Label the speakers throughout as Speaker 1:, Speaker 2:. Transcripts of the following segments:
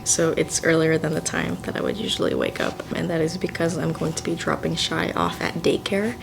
Speaker 1: so it's earlier than the time that I would usually wake up, and that is because I'm going to be dropping Shy off at daycare.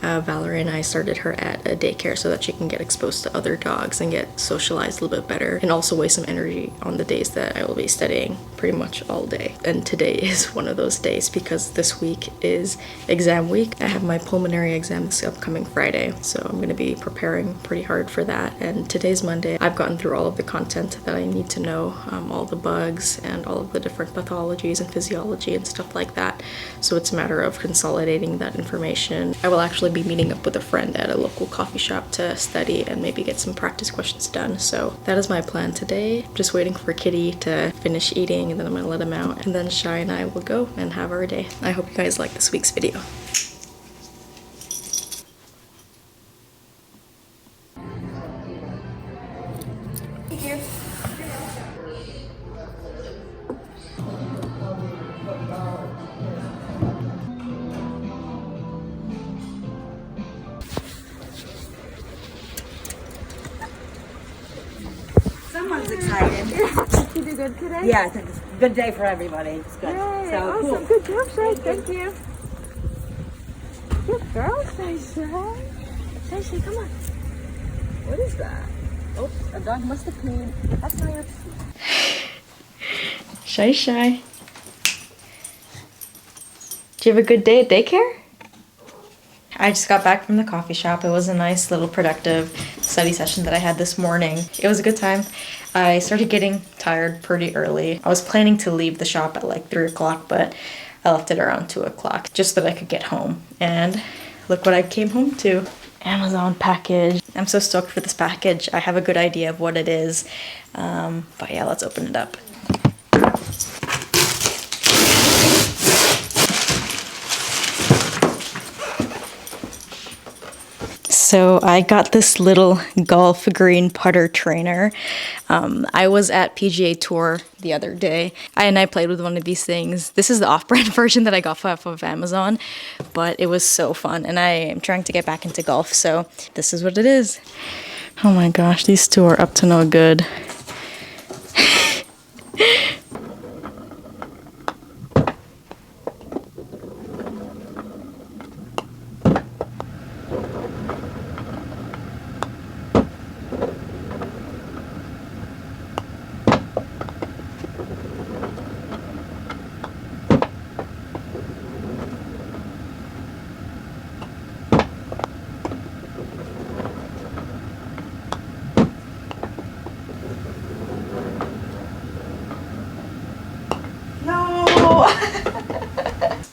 Speaker 1: Valerie and I started her at a daycare so that she can get exposed to other dogs and get socialized a little bit better, and also waste some energy on the days that I will be studying pretty much all day. And today is one of those days because this week is exam week. I have my pulmonary exam this upcoming Friday, so I'm going to be preparing pretty hard for that. And today's Monday. I've gotten through all of the content that I need to know, all the bugs and all of the different pathologies and physiology and stuff like that. So it's a matter of consolidating that information. I will actually be meeting up with a friend at a local coffee shop to study and maybe get some practice questions done. So that is my plan today. Just waiting for Kitty to finish eating, and then I'm gonna let him out, and then Shy and I will go and have our day. I hope you guys like this week's video. Thank you.
Speaker 2: Someone's excited.
Speaker 3: You did good today?
Speaker 2: Yeah, I think it's a good day for everybody. It's good.
Speaker 3: Yay,
Speaker 2: So
Speaker 3: awesome.
Speaker 2: cool.
Speaker 3: Good job, Shay. Thank you. Good girl, Shay. Shay, come on.
Speaker 2: What is that? Oh, a dog must have peed. That's not your...
Speaker 1: Shy. Did you have a good day at daycare? I just got back from the coffee shop. It was a nice little productive study session that I had this morning. It was a good time. I started getting tired pretty early. I was planning to leave the shop at like 3 o'clock, but I left it around 2 o'clock just so that I could get home. And look what I came home to. Amazon package. I'm so stoked for this package. I have a good idea of what it is. But yeah, let's open it up. So I got this little golf green putter trainer. I was at PGA Tour the other day and I played with one of these things. This is the off-brand version that I got off of Amazon, but it was so fun and I am trying to get back into golf, so this is what it is. Oh my gosh, these two are up to no good.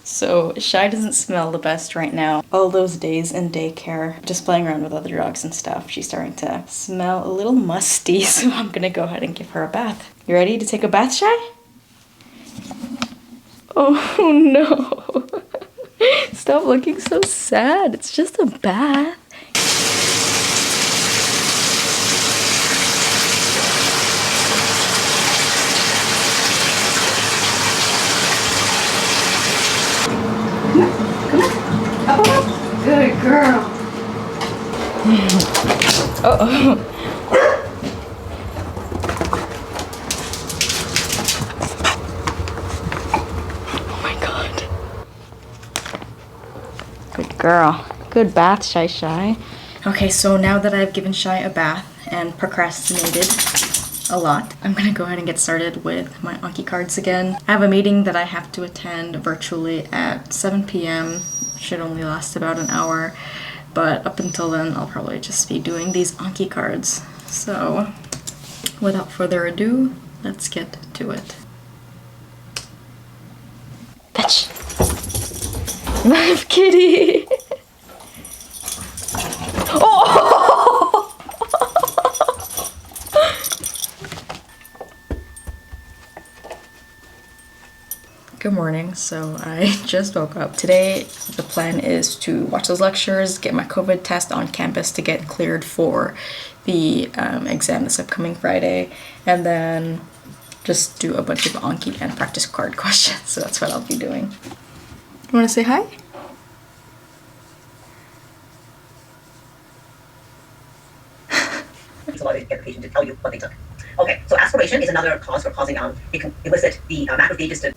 Speaker 1: So Shy doesn't smell the best right now. All those days in daycare, just playing around with other dogs and stuff, she's starting to smell a little musty, so I'm gonna go ahead and give her a bath. You ready to take a bath, Shy? Oh no. Stop looking so sad. It's just a bath. Good girl. Uh-oh. Oh my god. Good girl. Good bath, Shy. Okay, so now that I've given Shy a bath and procrastinated a lot, I'm gonna go ahead and get started with my Anki cards again. I have a meeting that I have to attend virtually at 7 p.m. Should only last about an hour, but up until then I'll probably just be doing these Anki cards. So without further ado, let's get to it. Fetch! Love kitty! Oh! Good morning. So I just woke up. Today the plan is to watch those lectures, get my COVID test on campus to get cleared for the exam this upcoming Friday, and then just do a bunch of Anki and practice card questions. So that's what I'll be doing. You want to say hi?
Speaker 4: It's a lot to get the patient to tell you what they took. Okay, so aspiration is another cause for causing it can elicit the macrophages to.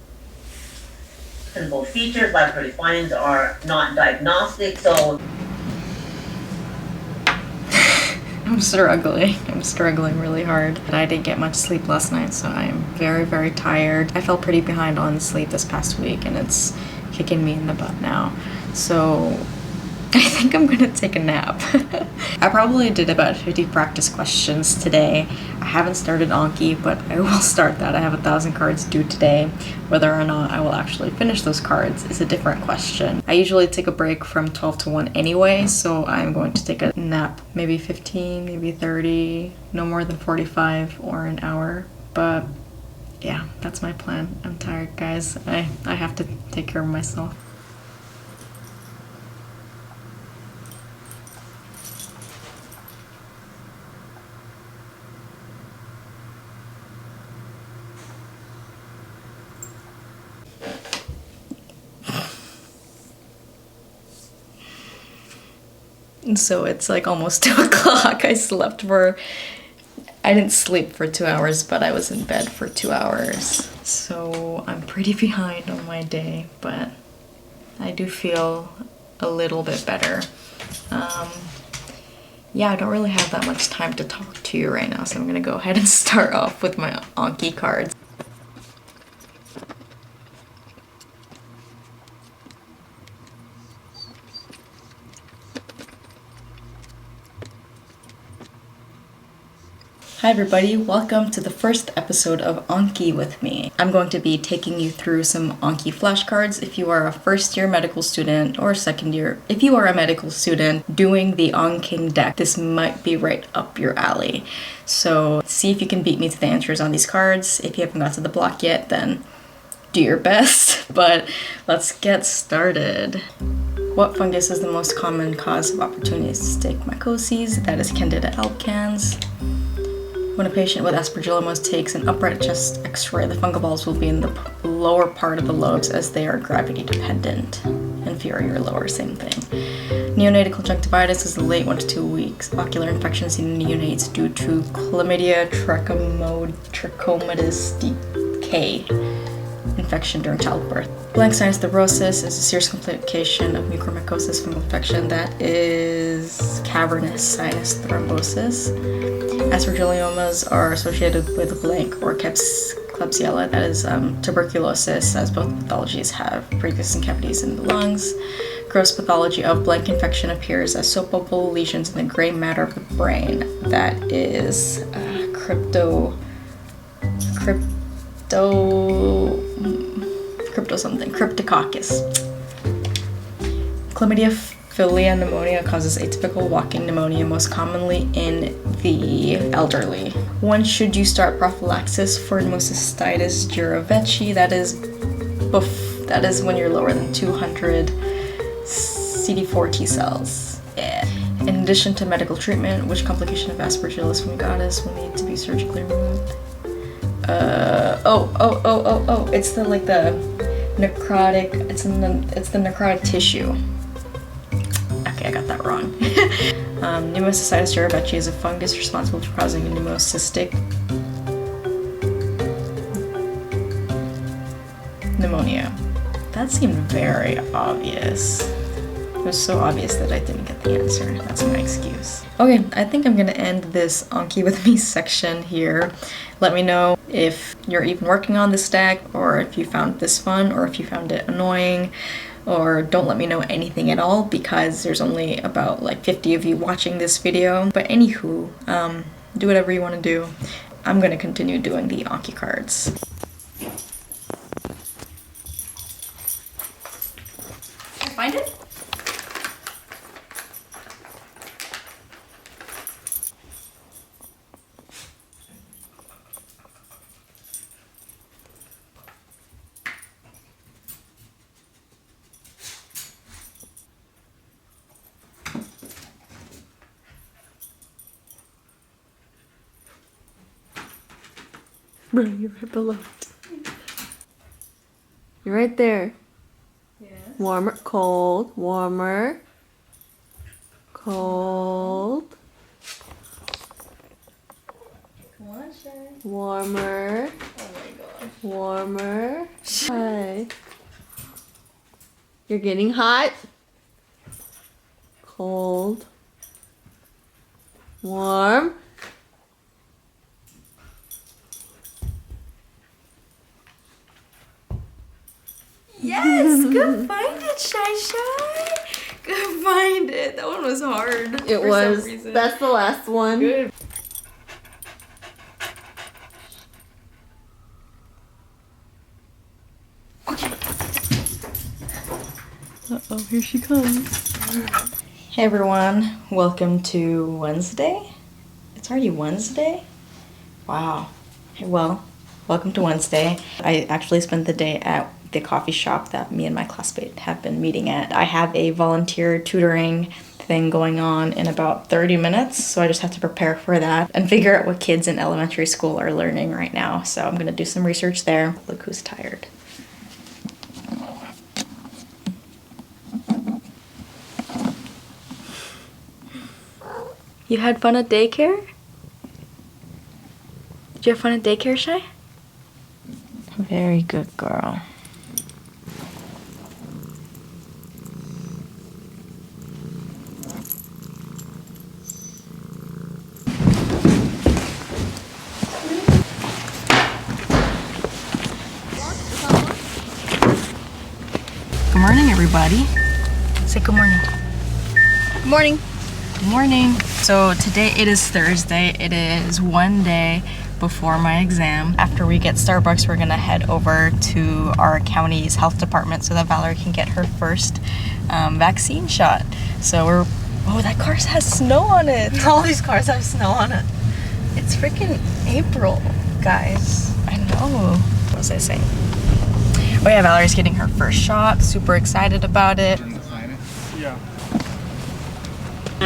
Speaker 4: Clinical features, laboratory findings are not diagnostic, so.
Speaker 1: I'm struggling. I'm struggling really hard. I didn't get much sleep last night, so I am very, very tired. I fell pretty behind on sleep this past week, and it's kicking me in the butt now. So I think I'm gonna take a nap. I probably did about 50 practice questions today. I haven't started Anki, but I will start that. I have 1,000 cards due today. Whether or not I will actually finish those cards is a different question. I usually take a break from 12 to 1 anyway, so I'm going to take a nap. Maybe 15, maybe 30, no more than 45 or an hour. But yeah, that's my plan. I'm tired, guys. I have to take care of myself. So it's like almost 2 o'clock. I didn't sleep for 2 hours, but I was in bed for 2 hours. So I'm pretty behind on my day, but I do feel a little bit better. Yeah, I don't really have that much time to talk to you right now, so I'm gonna go ahead and start off with my Anki cards. Hi everybody, welcome to the first episode of Anki with me. I'm going to be taking you through some Anki flashcards. If you are a first year medical student or second year, if you are a medical student doing the Anking deck, this might be right up your alley. So see if you can beat me to the answers on these cards. If you haven't got to the block yet, then do your best, but let's get started. What fungus is the most common cause of opportunistic mycoses? That is Candida albicans. When a patient with aspergillosis takes an upright chest x-ray, the fungal balls will be in the lower part of the lobes as they are gravity dependent. Inferior, lower, same thing. Neonatal conjunctivitis is the late 1 to 2 weeks. Ocular infections in neonates due to chlamydia trachomatis DK infection during childbirth. Blank sinus thrombosis is a serious complication of mucormycosis fungal infection that is cavernous sinus thrombosis. Aspergilliomas are associated with blank or Klebsiella, that is tuberculosis, as both pathologies have pre-existing cavities in the lungs. Gross pathology of blank infection appears as soap bubble lesions in the gray matter of the brain. That is cryptococcus. Chlamydia philia pneumonia causes atypical walking pneumonia, most commonly in the elderly. When should you start prophylaxis for pneumocystitis jirovecii? That is when you're lower than 200 CD4 T cells. Yeah. In addition to medical treatment, which complication of Aspergillus fumigatus will need to be surgically removed? It's the necrotic. It's the necrotic tissue. Okay, I got that wrong. Pneumocystitis jirovecii is a fungus responsible for causing a pneumocystic pneumonia. That seemed very obvious. It was so obvious that I didn't get the answer. That's my excuse. Okay, I think I'm gonna end this Anki with me section here. Let me know if you're even working on this deck, or if you found this fun, or if you found it annoying, or don't let me know anything at all, because there's only about like 50 of you watching this video. But anywho, do whatever you want to do. I'm gonna continue doing the Anki cards. Can I find it? Bro, you're right below it. You're right there. Yes. Warmer, cold, warmer, cold. Come on, Shay.
Speaker 3: Warmer.
Speaker 1: Oh my god.
Speaker 3: Warmer. Hi. You're getting hot. Cold. Warm.
Speaker 1: Yes! Good find it, Shy Shy! Good find it. That one was hard.
Speaker 3: It was. That's the last one.
Speaker 1: Good.
Speaker 3: Uh-oh, here she comes.
Speaker 1: Hey everyone, welcome to Wednesday. It's already Wednesday? Wow. Hey, well, welcome to Wednesday. I actually spent the day at the coffee shop that me and my classmate have been meeting at. I have a volunteer tutoring thing going on in about 30 minutes, so I just have to prepare for that and figure out what kids in elementary school are learning right now. So I'm gonna do some research there. Look who's tired. You had fun at daycare? Did you have fun at daycare, Shay? Very good girl. Good morning, everybody. Say good morning. Good morning. Good morning. So today it is Thursday. It is one day before my exam. After we get Starbucks, we're gonna head over to our county's health department so that Valerie can get her first vaccine shot. So we're, oh, that car has snow on it. All these cars have snow on it. It's freaking April, guys. I know. What was I saying? Oh yeah, Valerie's getting her first shot. Super excited about it.
Speaker 5: Yeah.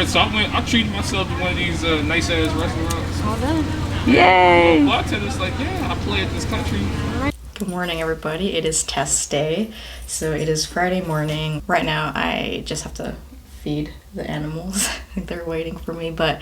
Speaker 5: So I treated myself to one of these nice ass restaurants.
Speaker 3: All done.
Speaker 1: Yay!
Speaker 5: The bartender's like, yeah, I play at this country.
Speaker 1: Good morning, everybody. It is test day. So it is Friday morning. Right now, I just have to feed the animals. They're waiting for me, but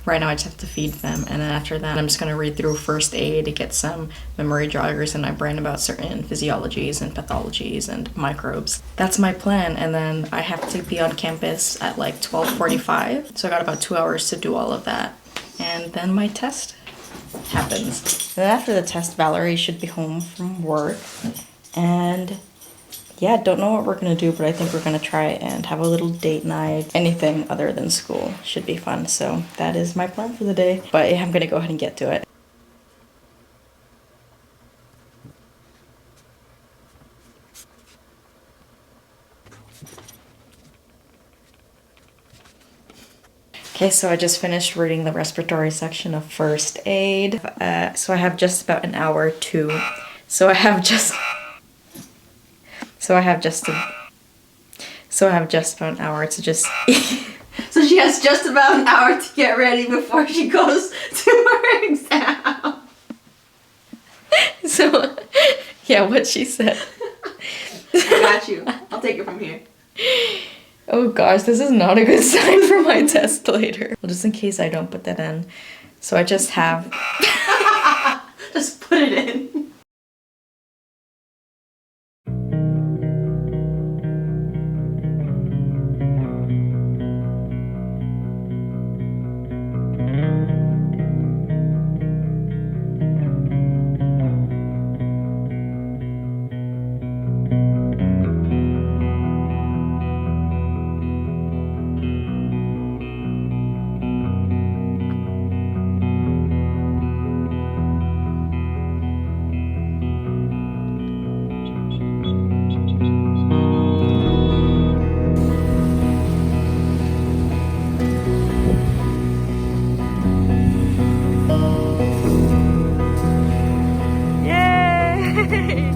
Speaker 1: right now I just have to feed them. And then after that, I'm just gonna read through first aid to get some memory joggers in my brain about certain physiologies and pathologies and microbes. That's my plan. And then I have to be on campus at like 12:45. So I got about 2 hours to do all of that. And then my test happens. Then after the test, Valerie should be home from work. And yeah, don't know what we're gonna do, but I think we're gonna try and have a little date night. Anything other than school should be fun. So that is my plan for the day. But yeah, I'm gonna go ahead and get to it. Okay, so I just finished reading the respiratory section of first aid. So I have just about an hour to, so I have just about an hour to just
Speaker 3: So she has just about an hour to get ready before she goes to her exam.
Speaker 1: So yeah, what she said.
Speaker 3: I got you. I'll take it from here.
Speaker 1: Oh gosh, this is not a good sign for my test later. Well, just in case I don't put that in. So I just have
Speaker 3: Just put it in.
Speaker 1: Yay!